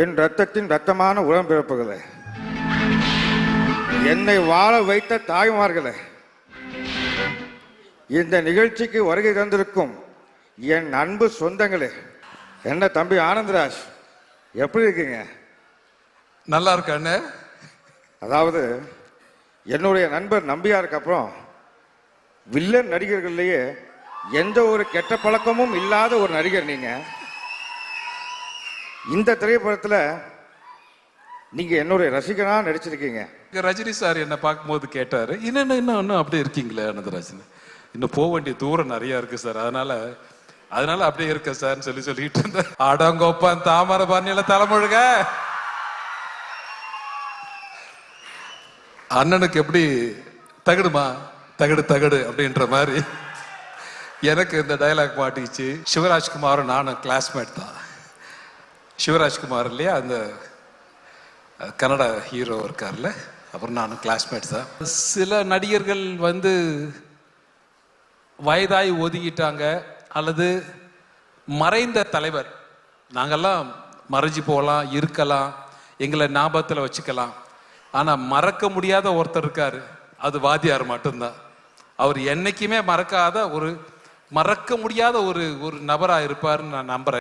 என் ரத்தத்தின் ரத்தமான உடன்பிறப்புகளே, என்னை வாழ வைத்த தாய்மார்களே, இந்த நிகழ்ச்சிக்கு வருகை தந்திருக்கும் என் அன்பு சொந்தங்களே, என்ன தம்பி ஆனந்தராஜ், எப்படி இருக்கீங்க? நல்லா இருக்கானே. அதாவது என்னுடைய நண்பர் நம்பியாருக்கு அப்புறம் வில்லன் நடிகர்கள்லேயே எந்த ஒரு கெட்ட பழக்கமும் இல்லாத ஒரு நடிகர் நீங்க. இந்த திரைப்படத்தில் நீங்க என்னுடைய ரசிகனா நடிச்சிருக்கீங்க. ரஜினி சார் என்ன பார்க்கும்போது கேட்டாரு, இன்னும் அப்படியே இருக்கீங்களே ஆனந்தராஜன், இன்னும் போக வேண்டிய தூரம் நிறைய இருக்கு சார், அதனால அப்படியே இருக்க சார் சொல்லிட்டு இருந்தேன். அடங்கோப்பான் தாமரை பாணியில தலைமுழுக அண்ணனுக்கு எப்படி தகடுமா தகடு அப்படின்ற மாதிரி எனக்கு இந்த டைலாக் மாட்டிச்சு. சிவராஜ்குமாரும் நானும் கிளாஸ்மேட் தான். சிவராஜ்குமார் இல்லையா, அந்த கன்னட ஹீரோ இருக்கார்ல, அப்புறம் நானும் கிளாஸ்மேட் தான். சில நடிகர்கள் வயதாய் ஒதுங்கிட்டாங்க, அல்லது மறைந்த தலைவர். நாங்கெல்லாம் மறைஞ்சு போகலாம், இருக்கலாம், எங்களை ஞாபகத்தில் வச்சுக்கலாம். ஆனால் மறக்க முடியாத ஒருத்தர் இருக்காரு, அது வாத்தியார் மட்டும்தான். அவர் என்னைக்குமே மறக்க முடியாத ஒரு நபராக இருப்பாருன்னு நான் நம்புறேன்.